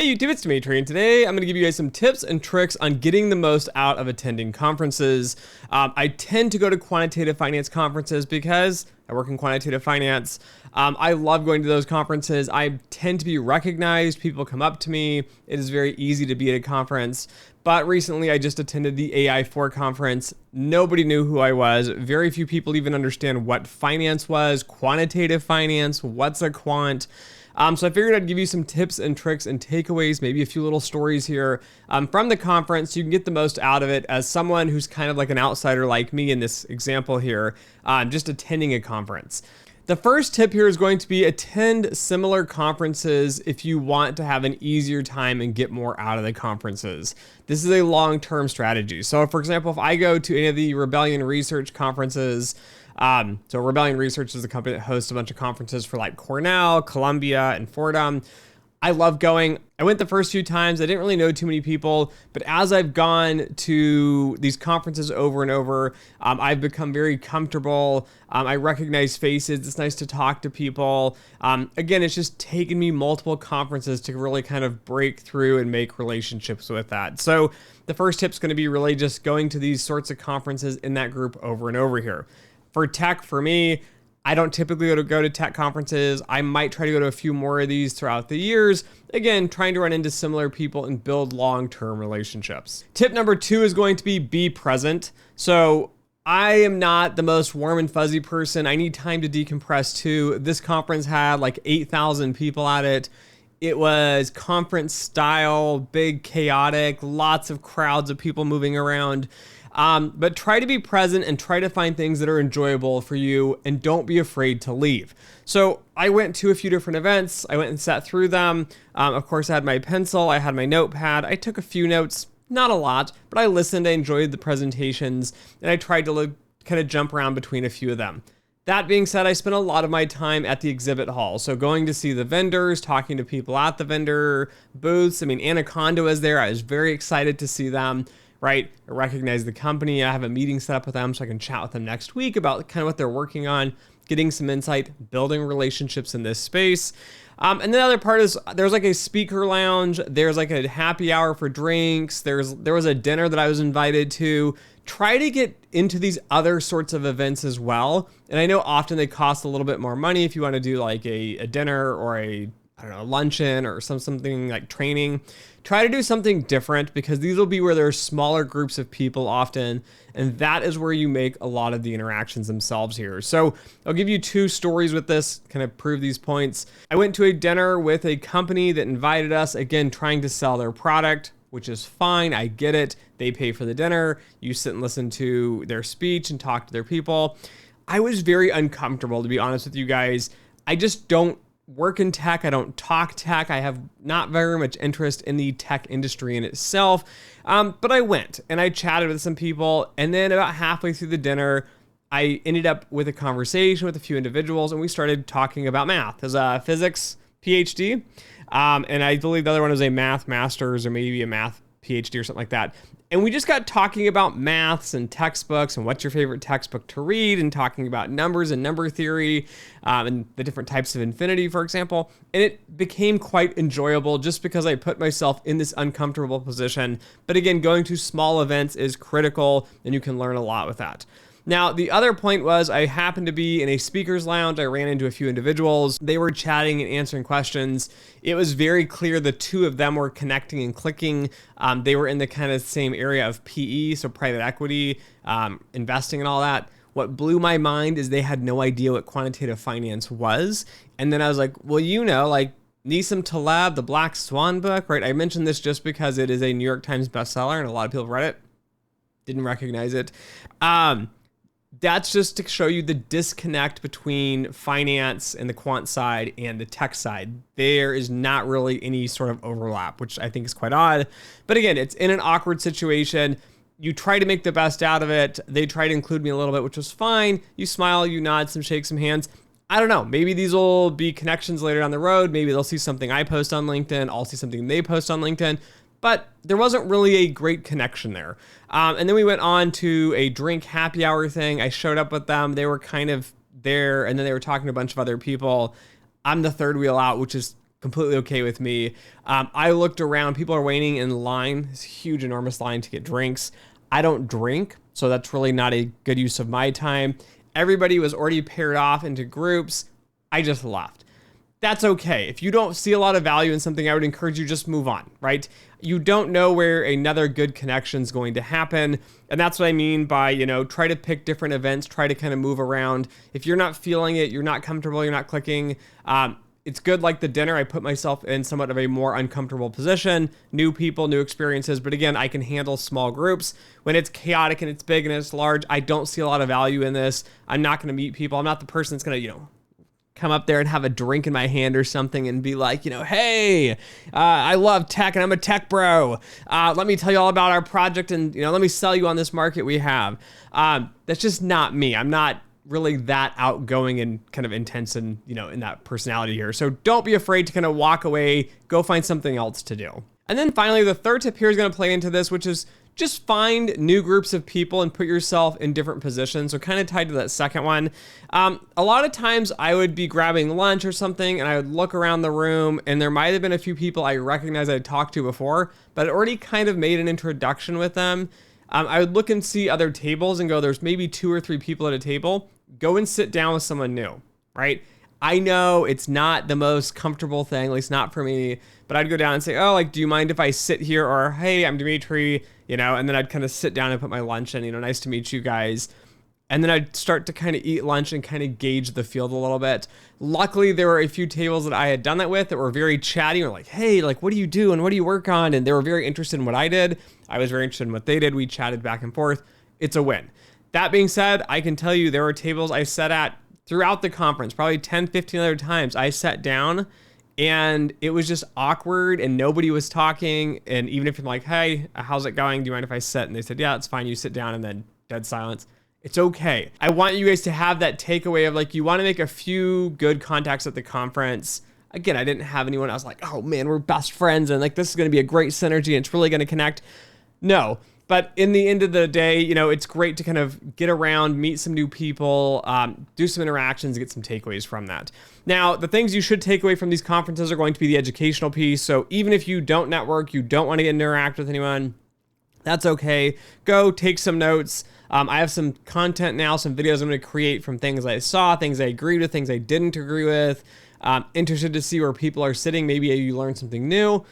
Hey YouTube, it's Dimitri, and today I'm going to give you guys some tips and tricks on getting the most out of attending conferences. I tend to go to quantitative finance conferences because I work in quantitative finance. I love going to those conferences. I tend to be recognized. People come up to me. It is very easy to be at a conference. But recently I just attended the AI4 conference. Nobody knew who I was. Very few people even understand what finance was, quantitative finance, what's a quant. So I figured I'd give you some tips and tricks and takeaways, maybe a few little stories here from the conference so you can get the most out of it as someone who's kind of like an outsider like me in this example here, just attending a conference. The first tip here is going to be attend similar conferences if you want to have an easier time and get more out of the conferences. This is a long-term strategy. So for example, if I go to any of the Rebellion Research conferences, so Rebellion Research is a company that hosts a bunch of conferences for like Cornell, Columbia, and Fordham. I love going. I went the first few times. I didn't really know too many people, but as I've gone to these conferences over and over, I've become very comfortable. I recognize faces. It's nice to talk to people. Again, it's just taken me multiple conferences to really kind of break through and make relationships with that. So the first tip is going to be really just going to these sorts of conferences in that group over and over here. For tech, for me, I don't typically go to tech conferences. I might try to go to a few more of these throughout the years. Again, trying to run into similar people and build long-term relationships. Tip number 2 is going to be present. So I am not the most warm and fuzzy person. I need time to decompress too. This conference had like 8,000 people at it. It was conference style, big, chaotic, lots of crowds of people moving around. But try to be present and try to find things that are enjoyable for you and don't be afraid to leave. So I went to a few different events. I went and sat through them. Of course, I had my pencil. I had my notepad. I took a few notes, not a lot, but I listened. I enjoyed the presentations and I tried to kind of jump around between a few of them. That being said, I spent a lot of my time at the exhibit hall. So going to see the vendors, talking to people at the vendor booths. I mean, Anaconda was there. I was very excited to see them. Right? I recognize the company. I have a meeting set up with them so I can chat with them next week about kind of what they're working on, getting some insight, building relationships in this space. And the other part is there's like a speaker lounge. There's like a happy hour for drinks. There was a dinner that I was invited to. Try to get into these other sorts of events as well. And I know often they cost a little bit more money if you want to do like a dinner or a luncheon or something like training. Try to do something different because these will be where there's smaller groups of people often, and that is where you make a lot of the interactions themselves here. So I'll give you 2 stories with this, kind of prove these points. I went to a dinner with a company that invited us, again, trying to sell their product, which is fine. I get it. They pay for the dinner. You sit and listen to their speech and talk to their people. I was very uncomfortable, to be honest with you guys. I just don't work in tech. I don't talk tech. I have not very much interest in the tech industry in itself. But I went and I chatted with some people. And then about halfway through the dinner, I ended up with a conversation with a few individuals and we started talking about math. There's a physics PhD. And I believe the other one was a math master's or maybe a math PhD or something like that. And we just got talking about maths and textbooks and what's your favorite textbook to read and talking about numbers and number theory and the different types of infinity, for example. And it became quite enjoyable just because I put myself in this uncomfortable position. But again, going to small events is critical and you can learn a lot with that. Now, the other point was I happened to be in a speaker's lounge. I ran into a few individuals. They were chatting and answering questions. It was very clear the 2 of them were connecting and clicking. They were in the kind of same area of PE, so private equity, investing and all that. What blew my mind is they had no idea what quantitative finance was. And then I was like, well, like Nissim Taleb, the Black Swan book, right? I mentioned this just because it is a New York Times bestseller and a lot of people have read it. Didn't recognize it. That's just to show you the disconnect between finance and the quant side and the tech side. There is not really any sort of overlap, which I think is quite odd. But again, it's in an awkward situation. You try to make the best out of it. They try to include me a little bit, which was fine. You smile, you nod, shake some hands. I don't know. Maybe these will be connections later down the road. Maybe they'll see something I post on LinkedIn. I'll see something they post on LinkedIn. But there wasn't really a great connection there. And then we went on to a drink happy hour thing. I showed up with them. They were kind of there, and then they were talking to a bunch of other people. I'm the third wheel out, which is completely okay with me. I looked around, people are waiting in line, this huge, enormous line to get drinks. I don't drink, so that's really not a good use of my time. Everybody was already paired off into groups. I just left. That's okay. If you don't see a lot of value in something, I would encourage you just move on, right? You don't know where another good connection is going to happen. And that's what I mean by, try to pick different events, try to kind of move around. If you're not feeling it, you're not comfortable, you're not clicking, it's good like the dinner. I put myself in somewhat of a more uncomfortable position, new people, new experiences. But again, I can handle small groups. When it's chaotic and it's big and it's large, I don't see a lot of value in this. I'm not going to meet people. I'm not the person that's going to, come up there and have a drink in my hand or something and be like, hey, I love tech and I'm a tech bro. Let me tell you all about our project and, let me sell you on this market we have. That's just not me. I'm not really that outgoing and kind of intense and, in that personality here. So don't be afraid to kind of walk away, go find something else to do. And then finally, the third tip here is going to play into this, which is just find new groups of people and put yourself in different positions. So kind of tied to that second one. A lot of times I would be grabbing lunch or something and I would look around the room and there might have been a few people I recognized I'd talked to before, but I'd already kind of made an introduction with them. I would look and see other tables and go, there's maybe 2 or 3 people at a table. Go and sit down with someone new, right? I know it's not the most comfortable thing, at least not for me, but I'd go down and say, do you mind if I sit here? Or, hey, I'm Dimitri, and then I'd kind of sit down and put my lunch in, nice to meet you guys. And then I'd start to kind of eat lunch and kind of gauge the field a little bit. Luckily, there were a few tables that I had done that with that were very chatty. Or like, hey, what do you do? And what do you work on? And they were very interested in what I did. I was very interested in what they did. We chatted back and forth. It's a win. That being said, I can tell you there were tables I sat at throughout the conference, probably 10, 15 other times. I sat down and it was just awkward and nobody was talking. And even if you're like, hey, how's it going? Do you mind if I sit? And they said, yeah, it's fine. You sit down, and then dead silence. It's okay. I want you guys to have that takeaway of you want to make a few good contacts at the conference. Again, I didn't have anyone. I was like, oh man, we're best friends. And this is going to be a great synergy and it's really going to connect. No. But in the end of the day, it's great to kind of get around, meet some new people, do some interactions, get some takeaways from that. Now, the things you should take away from these conferences are going to be the educational piece. So even if you don't network, you don't want to interact with anyone, that's okay. Go take some notes. I have some content now, some videos I'm going to create from things I saw, things I agreed with, things I didn't agree with. Interested to see where people are sitting. Maybe you learn something new.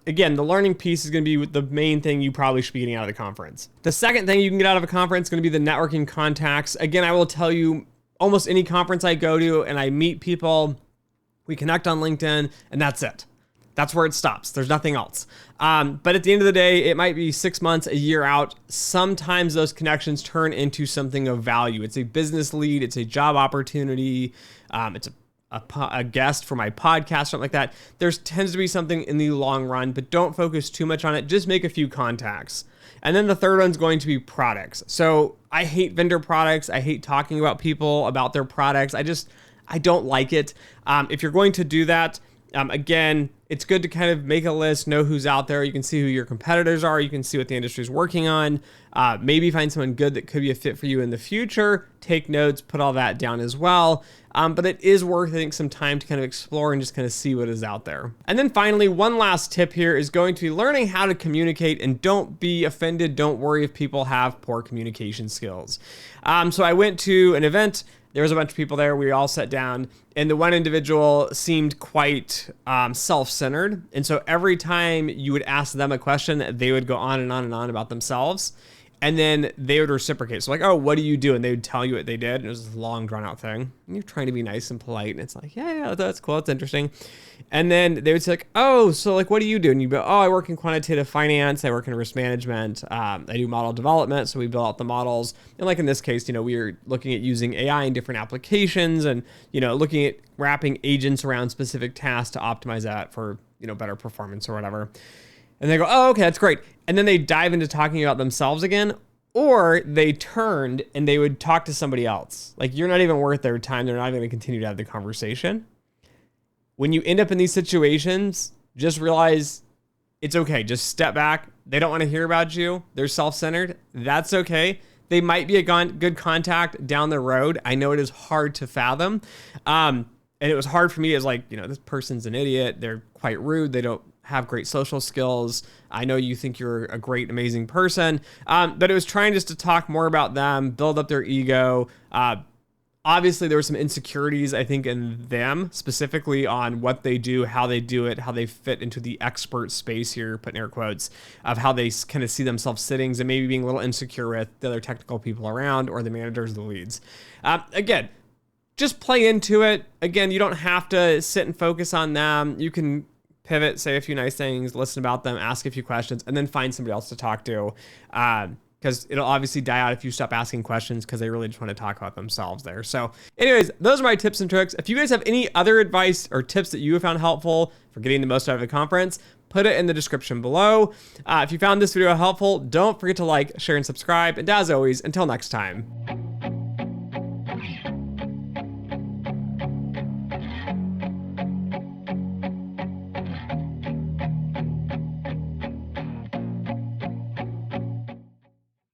Again, the learning piece is going to be the main thing you probably should be getting out of the conference. The second thing you can get out of a conference is going to be the networking contacts. Again, I will tell you, almost any conference I go to and I meet people, we connect on LinkedIn, and that's it. That's where it stops. There's nothing else. But at the end of the day, it might be 6 months, a year out. Sometimes those connections turn into something of value. It's a business lead. It's a job opportunity. It's a guest for my podcast, something like that. There tends to be something in the long run, but don't focus too much on it. Just make a few contacts. And then the third one's going to be products. So I hate vendor products. I hate talking about people, about their products. I don't like it. If you're going to do that, again, it's good to kind of make a list, know who's out there. You can see who your competitors are. You can see what the industry is working on. Maybe find someone good that could be a fit for you in the future. Take notes, put all that down as well. But it is worth, I think, some time to kind of explore and just kind of see what is out there. And then finally, one last tip here is going to be learning how to communicate, and don't be offended. Don't worry if people have poor communication skills. So I went to an event. There was a bunch of people there. We all sat down, and the one individual seemed quite self-centered. And so every time you would ask them a question, they would go on and on and on about themselves. And then they would reciprocate. So oh, what do you do? And they would tell you what they did. And it was this long, drawn out thing. And you're trying to be nice and polite. And it's like, yeah, that's cool. That's interesting. And then they would say oh, so what do you do? And you go, oh, I work in quantitative finance. I work in risk management. I do model development. So we build out the models. And in this case, we were looking at using AI in different applications and, looking at wrapping agents around specific tasks to optimize that for, better performance or whatever. And they go, oh, okay, that's great. And then they dive into talking about themselves again, or they turned and they would talk to somebody else. You're not even worth their time. They're not going to continue to have the conversation. When you end up in these situations, just realize it's okay. Just step back. They don't want to hear about you. They're self-centered. That's okay. They might be a good contact down the road. I know it is hard to fathom. And it was hard for me as like, this person's an idiot. They're quite rude. They don't have great social skills. I know you think you're a great, amazing person. But it was trying just to talk more about them, build up their ego. Obviously, there were some insecurities, I think, in them, specifically on what they do, how they do it, how they fit into the expert space here, putting air quotes, of how they kind of see themselves sitting and maybe being a little insecure with the other technical people around or the managers, the leads. Again, just play into it. Again, you don't have to sit and focus on them. You can pivot, say a few nice things, listen about them, ask a few questions, and then find somebody else to talk to. Because it'll obviously die out if you stop asking questions because they really just want to talk about themselves there. So anyways, those are my tips and tricks. If you guys have any other advice or tips that you have found helpful for getting the most out of a conference, put it in the description below. If you found this video helpful, don't forget to like, share, and subscribe. And as always, until next time.